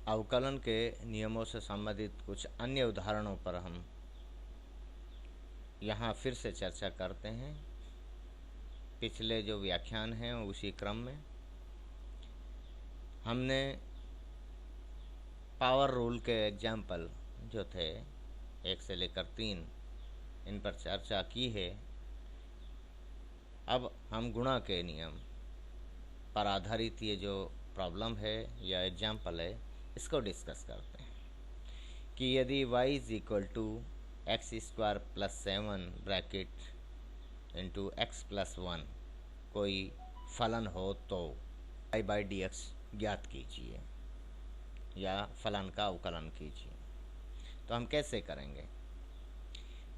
अवकलन के नियमों से संबंधित कुछ अन्य उदाहरणों पर हम यहाँ फिर से चर्चा करते हैं। पिछले जो व्याख्यान हैं उसी क्रम में हमने पावर रूल के एग्जाम्पल जो थे 1 से लेकर 3 इन पर चर्चा की है। अब हम गुणा के नियम पर आधारित ये जो प्रॉब्लम है या एग्जाम्पल है इसको डिस्कस करते हैं कि यदि y is equal to x square plus 7 bracket into x plus 1 कोई फलन हो तो y बाई डी एक्स ज्ञात कीजिए या फलन का अवकलन कीजिए। तो हम कैसे करेंगे?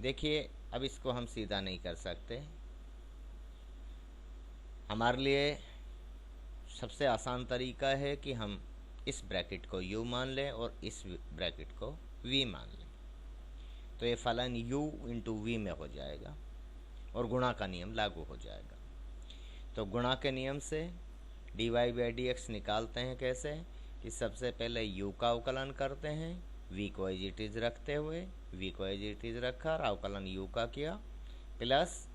देखिए, अब इसको हम सीधा नहीं कर सकते। हमारे लिए सबसे आसान तरीका है कि हम इस ब्रैकेट को u मान लें और इस ब्रैकेट को v मान लें। तो ये फलन u इंटू वी में हो जाएगा और गुणा का नियम लागू हो जाएगा। तो गुणा के नियम से dy बाई डी एक्स निकालते हैं कैसे कि सबसे पहले u का अवकलन करते हैं, v को एज इट इज रखते हुए, v को एज इट इज रखा और अवकलन u का किया, प्लस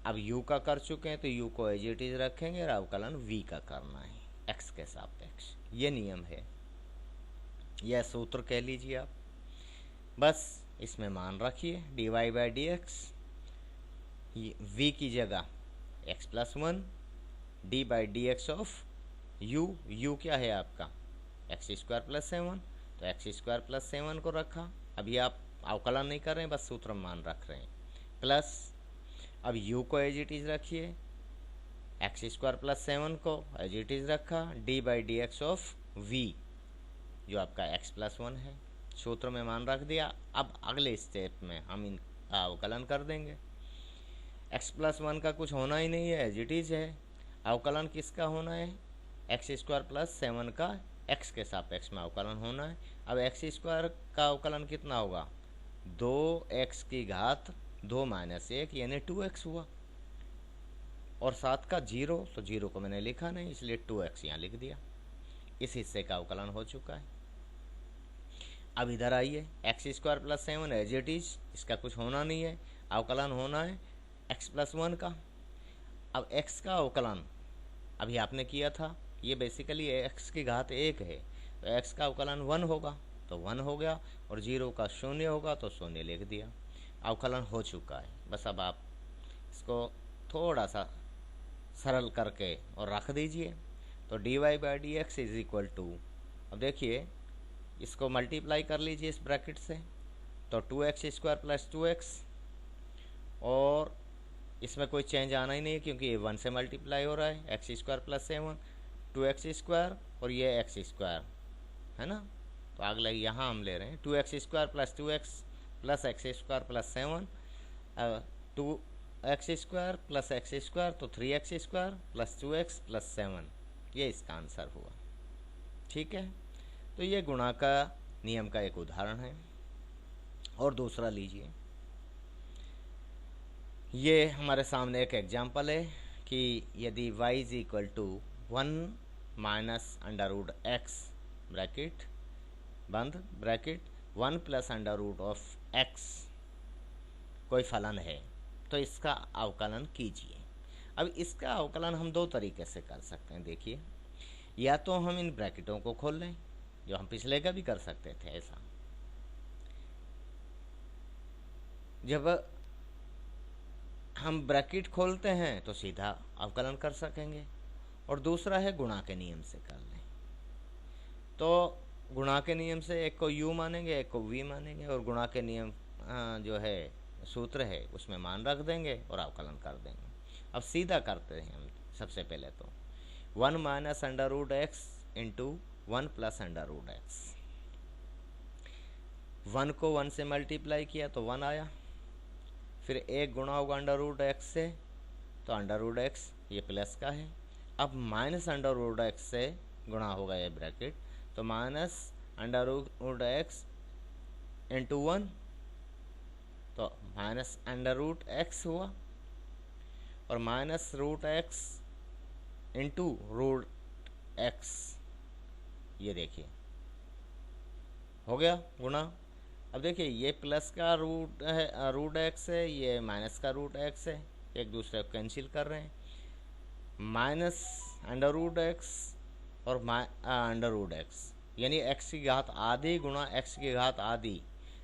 अब u का कर चुके हैं तो u को एज इट इज रखेंगे और अवकलन v का करना है x के सापेक्ष। ये नियम है, यह सूत्र कह लीजिए आप। बस इसमें मान रखिए dy by d x, v की जगह x plus 1 d by d x of u क्या है आपका एक्स स्क्वायर प्लस 7, तो एक्स स्क्वायर प्लस 7 को रखा। अभी आप अवकलन नहीं कर रहे हैं, बस सूत्र मान रख रहे हैं। प्लस अब u को एज इट इज रखिए, एक्स स्क्वायर प्लस 7 को एज इट इज रखा, d by d x of v जो आपका x प्लस 1 है, सूत्र में मान रख दिया। अब अगले स्टेप में हम इन अवकलन कर देंगे। x प्लस 1 का कुछ होना ही नहीं है, एज इट इज है। अवकलन किसका होना है? एक्स स्क्वायर प्लस 7 का x के सापेक्ष में अवकलन होना है। अब एक्स स्क्वायर का अवकलन कितना होगा? 2x की घात 2 माइनस 1 यानी 2x हुआ, और 7 का 0, तो 0 को मैंने लिखा नहीं इसलिए 2x यहाँ लिख दिया। इस हिस्से का अवकलन हो चुका है। अब इधर आइए, x square plus 7 as it is, इसका कुछ होना नहीं है, अवकलन होना है x प्लस 1 का। अब x का अवकलन अभी आपने किया था, ये बेसिकली x की घात 1 है, तो x का अवकलन 1 होगा तो 1 हो गया, और 0 का 0 होगा तो 0 लिख दिया। अवकलन हो चुका है। बस अब आप इसको थोड़ा सा सरल करके और रख दीजिए। तो dy by d x is equal to, अब देखिए इसको मल्टीप्लाई कर लीजिए इस ब्रैकेट से, तो 2x स्क्वायर प्लस 2x, और इसमें कोई चेंज आना ही नहीं है क्योंकि ये 1 से मल्टीप्लाई हो रहा है। X square plus 7 2x square और ये एक्स स्क्वायर है ना, तो अगला यहाँ हम ले रहे हैं 2x square plus 2x plus x square plus 7, 2x square plus x square तो 3x square plus 2x plus 7, ये इसका आंसर हुआ। ठीक है, तो ये गुणा का नियम का एक उदाहरण है। और दूसरा लीजिए, ये हमारे सामने एक एग्जाम्पल है कि यदि y is equal to 1 minus under root X bracket बंद bracket 1 plus under root of X कोई फलन है, तो इसका अवकलन कीजिए। अब इसका अवकलन हम दो तरीके से कर सकते हैं। देखिए, या तो हम इन ब्रैकेटों को खोल लें, जो हम पिछले का भी कर सकते थे ऐसा। जब हम ब्रैकेट खोलते हैं तो सीधा अवकलन कर सकेंगे, और दूसरा है गुणा के नियम से कर लें। तो गुणा के नियम से एक को u मानेंगे, एक को v मानेंगे, और गुणा के नियम जो है सूत्र है उसमें मान रख देंगे और अवकलन कर देंगे। अब सीधा करते हैं हम। सबसे पहले तो 1 minus under root x into 1 plus under root x, 1 को 1 से मल्टीप्लाई किया तो 1 आया, फिर एक गुणा होगा अंडर रूट एक्स से, तो अंडर रूट एक्स ये प्लस का है। अब माइनस अंडर रूट एक्स से गुणा होगा ये ब्रैकेट, तो minus under root x into 1, तो माइनस अंडर रूट एक्स हुआ, और minus root x into root x ये देखिए हो गया गुणा। अब देखिए ये प्लस का रूट है, रूट एक्स है, ये माइनस का रूट एक्स है, एक दूसरे को कैंसिल कर रहे हैं। माइनस अंडर रूट एक्स और अंडर रूट एक्स यानी एक्स की घात आधी गुणा एक्स की घात आधी।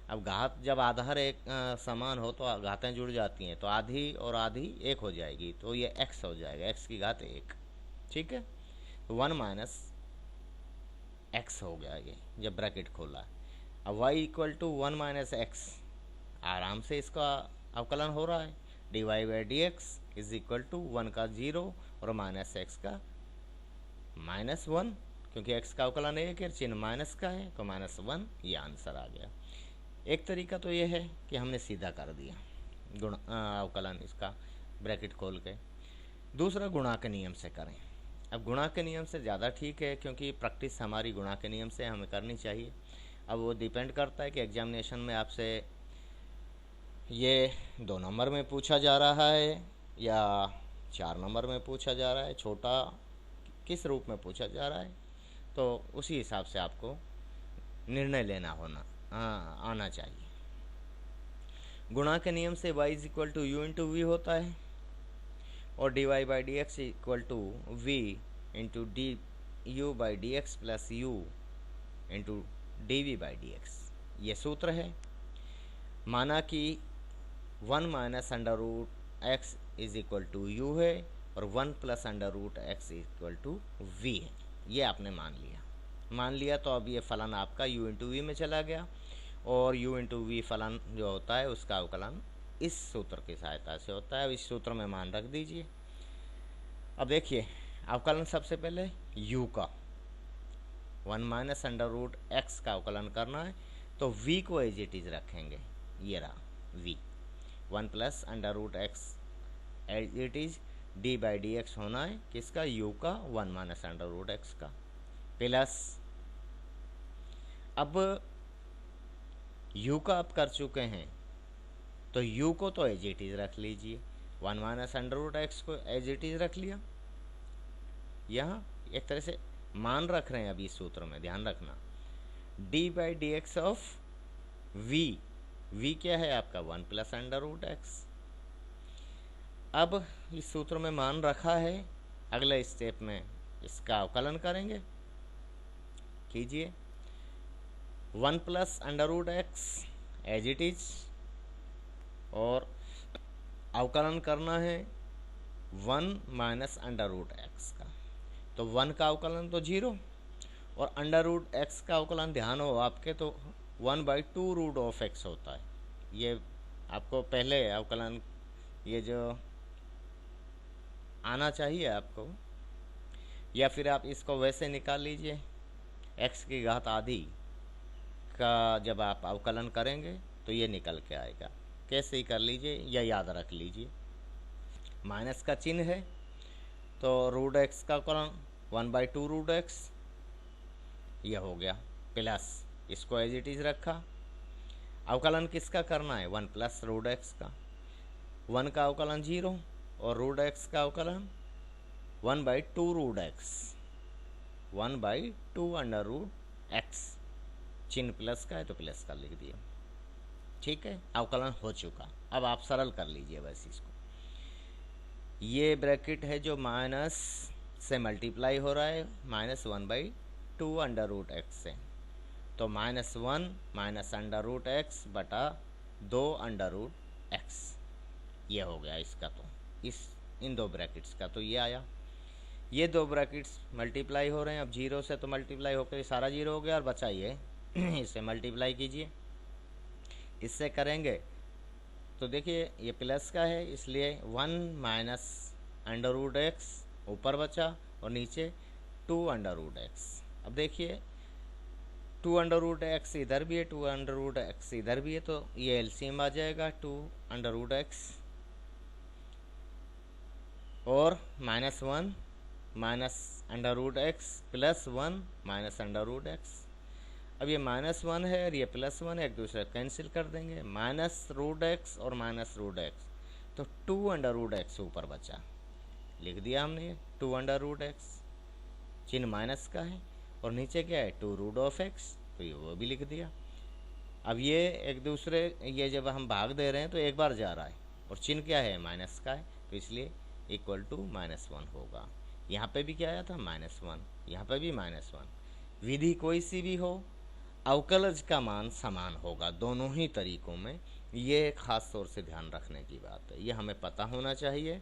अब घात जब आधार एक समान हो तो घातें जुड़ जाती हैं, तो आधी और आधी एक हो जाएगी, तो ये एक्स हो जाएगा, एक्स की घात एक। ठीक है, तो 1 माइनस एक्स हो गया ये जब ब्रैकेट खोला। अब y equal to 1 minus x, आराम से इसका अवकलन हो रहा है। D y by d x is equal to 1 का 0 और माइनस एक्स का -1, क्योंकि x का अवकलन एक है, चिन्ह माइनस का है, तो -1 ये आंसर आ गया। एक तरीका तो ये है कि हमने सीधा कर दिया गुण अवकलन इसका ब्रैकेट खोल के। दूसरा गुणा के नियम से करें। अब गुणा के नियम से ज़्यादा ठीक है, क्योंकि प्रैक्टिस हमारी गुणा के नियम से हमें करनी चाहिए। अब वो डिपेंड करता है कि एग्जामिनेशन में आपसे ये 2 नंबर में पूछा जा रहा है या 4 नंबर में पूछा जा रहा है, छोटा किस रूप में पूछा जा रहा है, तो उसी हिसाब से आपको निर्णय लेना आना चाहिए। गुणा के नियम से y is equal to u into v होता है और d y by d x equal to v into d u by d x plus u into d v by d x, ये सूत्र है। माना कि 1 minus under root x is equal to u है और 1 plus under root x equal to v है, ये आपने मान लिया। तो अब ये फलन आपका u इंटू वी में चला गया और u इंटू वी फलन जो होता है उसका अवकलन इस सूत्र की सहायता से होता है। इस सूत्र में मान रख दीजिए। अब देखिए अवकलन सबसे पहले u का 1 माइनस अंडर रूट एक्स का अवकलन करना है, तो v को एज इट इज रखेंगे, ये रहा v। 1 plus under root x as it is d by d x होना है किसका, u का 1 माइनस अंडर रूट एक्स का, प्लस अब u का आप कर चुके हैं तो u को तो एज इट इज रख लीजिए। 1 माइनस अंडर रूट एक्स को एज इट इज रख लिया। यहाँ एक तरह से मान रख रहे हैं अभी इस सूत्र में, ध्यान रखना। D by d x of v क्या है आपका 1 प्लस अंडर रूट एक्स। अब इस सूत्र में मान रखा है, अगले स्टेप में इसका अवकलन करेंगे। कीजिए 1 plus under root x as it is और अवकलन करना है 1 माइनस अंडर रूट एक्स का, तो 1 का अवकलन तो 0 और अंडर रूट एक्स का अवकलन ध्यान हो आपके तो 1/2 रूट ऑफ एक्स होता है। ये आपको पहले अवकलन ये जो आना चाहिए आपको, या फिर आप इसको वैसे निकाल लीजिए। एक्स की घात आधी का जब आप अवकलन करेंगे तो ये निकल के आएगा, कैसे ही कर लीजिए या याद रख लीजिए। माइनस का चिन्ह है तो रूट एक्स का अवकलन 1/2 रूट एक्स, यह हो गया, प्लस इसको एज इट इज रखा। अवकलन किसका करना है 1 प्लस रूट एक्स का, 1 का अवकलन 0 और रूट एक्स का अवकलन 1/2 root x, 1/2 under root x, चिन्ह प्लस का है तो प्लस का लिख दिया। ठीक है, अवकलन हो चुका। अब आप सरल कर लीजिए बस इसको। ये ब्रैकेट है जो माइनस से मल्टीप्लाई हो रहा है -1/2 अंडर रूट एक्स से, तो -1 माइनस अंडर रूट एक्स बटा 2 अंडर रूट एक्स, ये हो गया इसका। तो इन 2 ब्रैकेट्स का तो ये आया। ये 2 ब्रैकेट्स मल्टीप्लाई हो रहे हैं, अब 0 से तो मल्टीप्लाई होकर सारा 0 हो गया और बचा ये इससे मल्टीप्लाई कीजिए। इससे करेंगे तो देखिए ये प्लस का है इसलिए 1 माइनस अंडर रूट एक्स ऊपर बचा और नीचे 2 अंडर रूट एक्स। अब देखिए 2 अंडर रूट एक्स इधर भी है, 2 अंडर रूट एक्स इधर भी है, तो ये एलसीएम आ जाएगा 2 अंडर रूट एक्स और -1 minus under root x plus 1 minus under root x. अब ये -1 है और ये +1 है, एक दूसरे कैंसिल कर देंगे, माइनस रूट एक्स और माइनस रूट एक्स, तो 2 अंडर रूट एक्स ऊपर बचा, लिख दिया हमने ये 2 अंडर रूट एक्स, चिन्ह माइनस का है और नीचे क्या है 2√(x), तो ये वो भी लिख दिया। अब ये एक दूसरे, ये जब हम भाग दे रहे हैं तो एक बार जा रहा है और चिन्ह क्या है माइनस का है, तो इसलिए इक्वल टू -1 होगा। यहाँ पे भी क्या आया था -1, यहाँ पे भी -1। विधि कोई सी भी हो, अवकलज का मान समान होगा दोनों ही तरीकों में। ये खास तौर से ध्यान रखने की बात है, ये हमें पता होना चाहिए।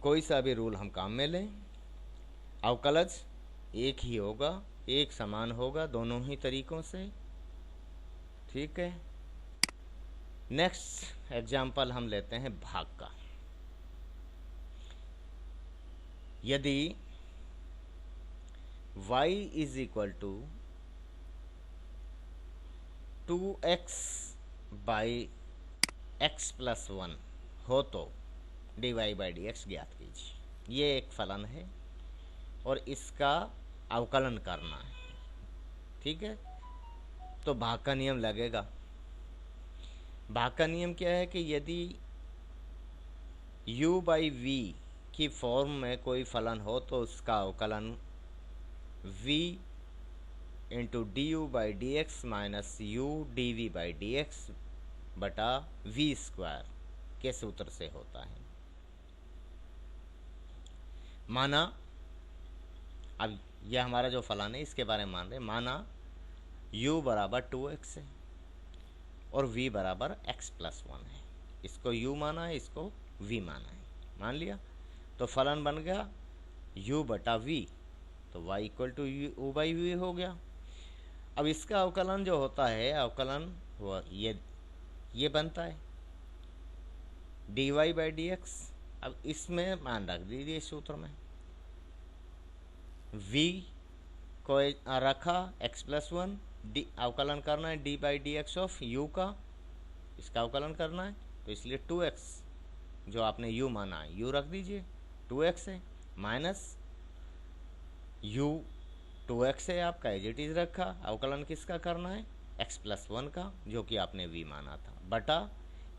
कोई सा भी रूल हम काम में लें, अवकलज एक ही होगा, एक समान होगा दोनों ही तरीकों से। ठीक है, नेक्स्ट एग्जाम्पल हम लेते हैं भाग का। यदि y is equal to 2x by x plus 1 हो तो dy बाई dx ज्ञात कीजिए। ये एक फलन है और इसका अवकलन करना है। ठीक है, तो भाग का नियम लगेगा। भाग का नियम क्या है कि यदि u बाई v की फॉर्म में कोई फलन हो तो उसका अवकलन v into d u by d x minus u d v by d x बटा v स्क्वायर के सूत्र से होता है। माना, अब यह हमारा जो फलन है इसके बारे में मान रहे, माना u बराबर 2x है और v बराबर x प्लस 1 है। इसको u माना है, इसको v माना है, मान लिया। तो फलन बन गया u बटा v, तो y equal to u by v हो गया। अब इसका अवकलन जो होता है, अवकलन वो ये बनता है dy बाई डी एक्स। अब इसमें मान रख दीजिए सूत्र में, v को रखा x प्लस 1, डी अवकलन करना है D by d x of u का, इसका अवकलन करना है, तो इसलिए 2x जो आपने u माना है u रख दीजिए, 2x है, माइनस u 2x है आपका एज इट इज रखा, अवकलन किसका करना है x प्लस 1 का जो कि आपने v माना था, बटा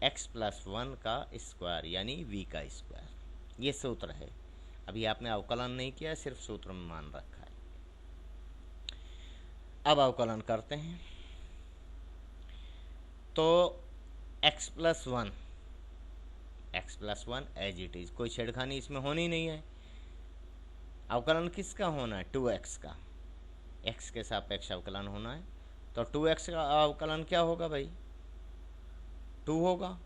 x प्लस 1 का स्क्वायर यानी v का स्क्वायर। ये सूत्र है, अभी आपने अवकलन नहीं किया, सिर्फ सूत्र में मान रखा है। अब अवकलन करते हैं, तो x plus 1 as it is, कोई छेड़खानी इसमें होनी नहीं है। अवकलन किसका होना है 2x का, x के सापेक्ष अवकलन होना है, तो 2x का अवकलन क्या होगा भाई 2 होगा।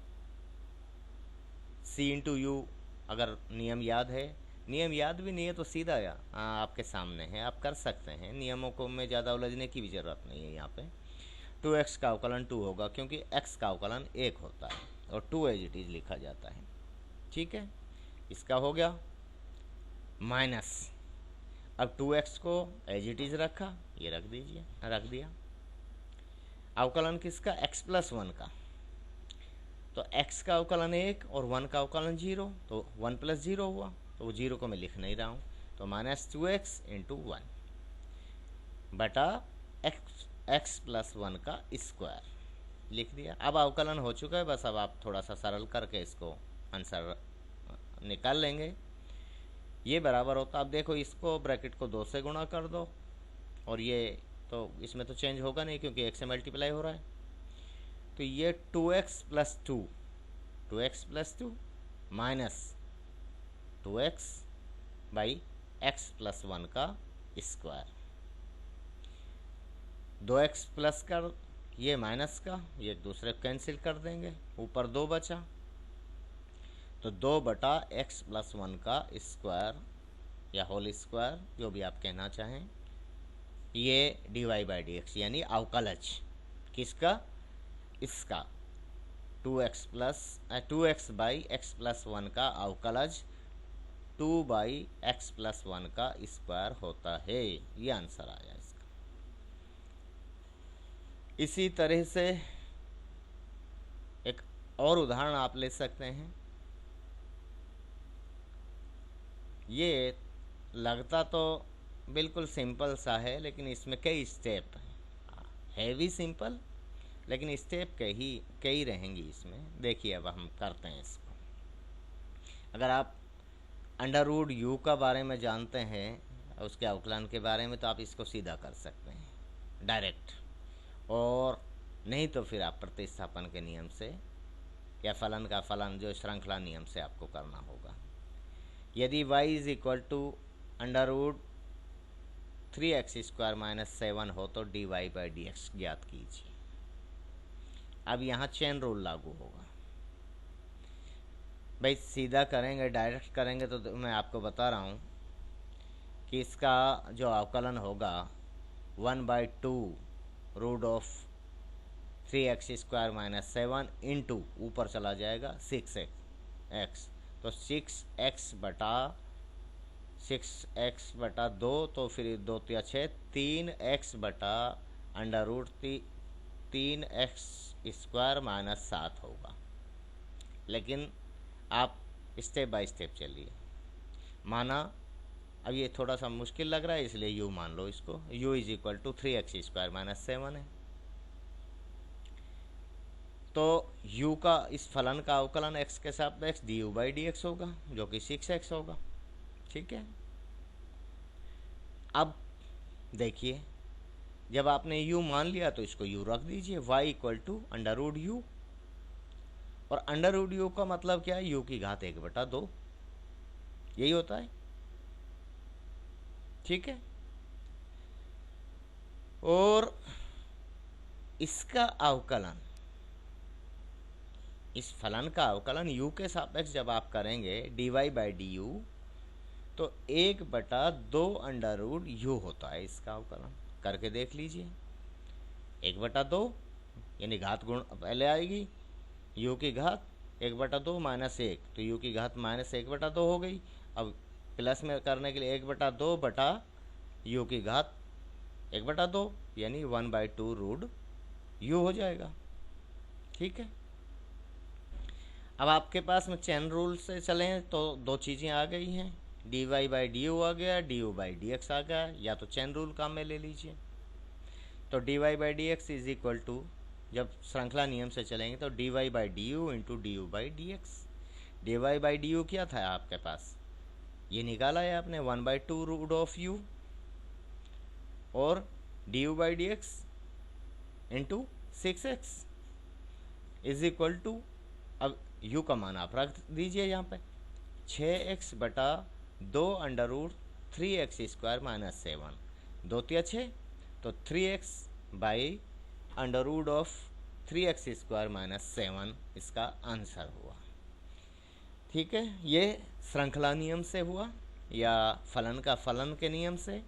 c इंटू यू, अगर नियम याद है, नियम याद भी नहीं है तो सीधा आपके सामने है, आप कर सकते हैं, नियमों को में ज़्यादा उलझने की भी ज़रूरत नहीं है। यहाँ पे 2x का अवकलन 2 होगा क्योंकि x का अवकलन 1 होता है और 2 एज इट इज लिखा जाता है। ठीक है, इसका हो गया माइनस, अब 2x को एज इट इज रखा, ये रख दीजिए, रख दिया। अवकलन किसका x प्लस 1 का, तो x का अवकलन 1 और 1 का अवकलन 0, तो 1 प्लस 0 हुआ, तो वो 0 को मैं लिख नहीं रहा हूँ, तो माइनस 2x इंटू 1 बटा x प्लस 1 का स्क्वायर लिख दिया। अब अवकलन हो चुका है, बस अब आप थोड़ा सा सरल करके इसको आंसर निकाल लेंगे। ये बराबर होता, अब देखो इसको ब्रैकेट को 2 से गुणा कर दो, और ये तो इसमें तो चेंज होगा नहीं क्योंकि x से मल्टीप्लाई हो रहा है, तो ये 2x plus 2 minus 2x by x plus 1 का स्क्वायर, 2x प्लस कर, ये माइनस का, ये दूसरे कैंसिल कर देंगे, ऊपर 2 बचा, तो 2 बटा x प्लस 1 का स्क्वायर या होल स्क्वायर जो भी आप कहना चाहें, ये dy बाई डी एक्स यानी अवकलज किसका, इसका 2x बाई x प्लस 1 का अवकलज 2 बाई x प्लस 1 का स्क्वायर होता है। ये आंसर आया इसका। इसी तरह से एक और उदाहरण आप ले सकते हैं। ये लगता तो बिल्कुल सिंपल सा है, लेकिन इसमें कई स्टेप हैं, है भी सिंपल लेकिन स्टेप कई रहेंगी इसमें। देखिए अब हम करते हैं इसको। अगर आप अंडर रूट यू का बारे में जानते हैं, उसके अवकलन के बारे में, तो आप इसको सीधा कर सकते हैं डायरेक्ट, और नहीं तो फिर आप प्रतिस्थापन के नियम से या फलन का फलन जो श्रृंखला नियम से आपको करना होगा। यदि y is equal to √3x² - 7 हो तो dy/dx ज्ञात कीजिए। अब यहाँ चेन रूल लागू होगा। भाई सीधा करेंगे, डायरेक्ट करेंगे तो मैं आपको बता रहा हूँ कि इसका जो अवकलन होगा 1/2 √3x² - 7 इंटू ऊपर चला जाएगा 6x, तो 6x/2, तो फिर 2 × 6 3x/√3x² - 7 होगा। लेकिन आप स्टेप बाय स्टेप चलिए। माना अब ये थोड़ा सा मुश्किल लग रहा है, इसलिए u मान लो इसको। u is equal to 3x² - 7 है, तो u का इस फलन का अवकलन x के सापेक्ष du/dx होगा, जो कि 6x होगा। ठीक है। अब देखिए, जब आपने u मान लिया तो इसको u रख दीजिए। y इक्वल टू √u, और √u का मतलब क्या है? u की घात 1/2, यही होता है। ठीक है। और इसका अवकलन, इस फलन का अवकलन u के सापेक्ष जब आप करेंगे dy/du, तो 1/2 होता है इसका अवकलन। करके देख लीजिए। 1/2 यानी घात गुण पहले आएगी, u की घात 1/2 - 1, तो u की घात -1/2 हो गई। अब प्लस में करने के लिए 1/2 बटा u की घात 1/2 यानी 1/2 √u हो जाएगा। ठीक है। अब आपके पास में चेन रूल से चलें तो दो चीज़ें आ गई हैं, dy/du आ गया, du/dx आ गया, या तो चेन रूल काम में ले लीजिए। तो dy/dx इज इक्वल टू, जब श्रृंखला नियम से चलेंगे तो dy/du इंटू du/dx। dy/du क्या था आपके पास? ये निकाला है आपने 1/2 √u, और du/dx into 6x is equal to, अब u का मान आप रख दीजिए यहाँ पे 6x/2 √3x² - 7, 2 × 6, तो 3x/√3x² - 7 इसका आंसर हुआ। ठीक है। ये श्रृंखला नियम से हुआ या फलन का फलन के नियम से।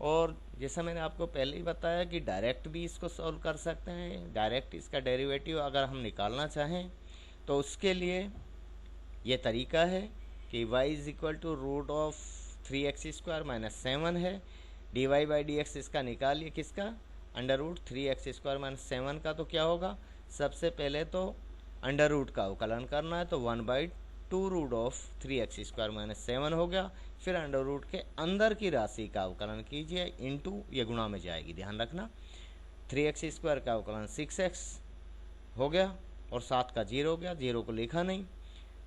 और जैसा मैंने आपको पहले ही बताया कि डायरेक्ट भी इसको सॉल्व कर सकते हैं। डायरेक्ट इसका डेरिवेटिव अगर हम निकालना चाहें तो उसके लिए ये तरीका है कि y is equal to √3x² - 7 है, dy/dx इसका निकालिए, किसका? √3x² - 7 का। तो क्या होगा? सबसे पहले तो अंडर का अवकलन करना है, तो 1/2 √3x² - 7 हो गया। फिर अंडर के अंदर की राशि का अवकलन कीजिए, इंटू, ये गुणा में जाएगी, ध्यान रखना। 3x² का अवकलन 6x हो गया, और 7 का 0 हो गया, 0 को लिखा नहीं,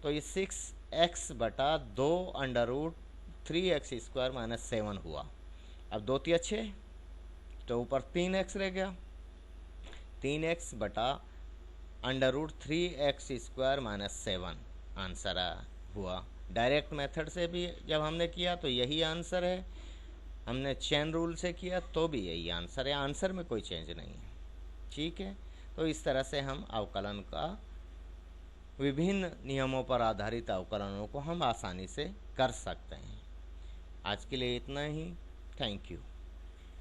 तो ये 6x/2 √3x² - 7 हुआ। अब 2 × 6, तो ऊपर 3x रह गया, 3x/√3x² - 7 आंसर हुआ। डायरेक्ट मेथड से भी जब हमने किया तो यही आंसर है, हमने चेन रूल से किया तो भी यही आंसर है। आंसर में कोई चेंज नहीं है। ठीक है। तो इस तरह से हम अवकलन का, विभिन्न नियमों पर आधारित अवकलनों को हम आसानी से कर सकते हैं। आज के लिए इतना ही। Thank you.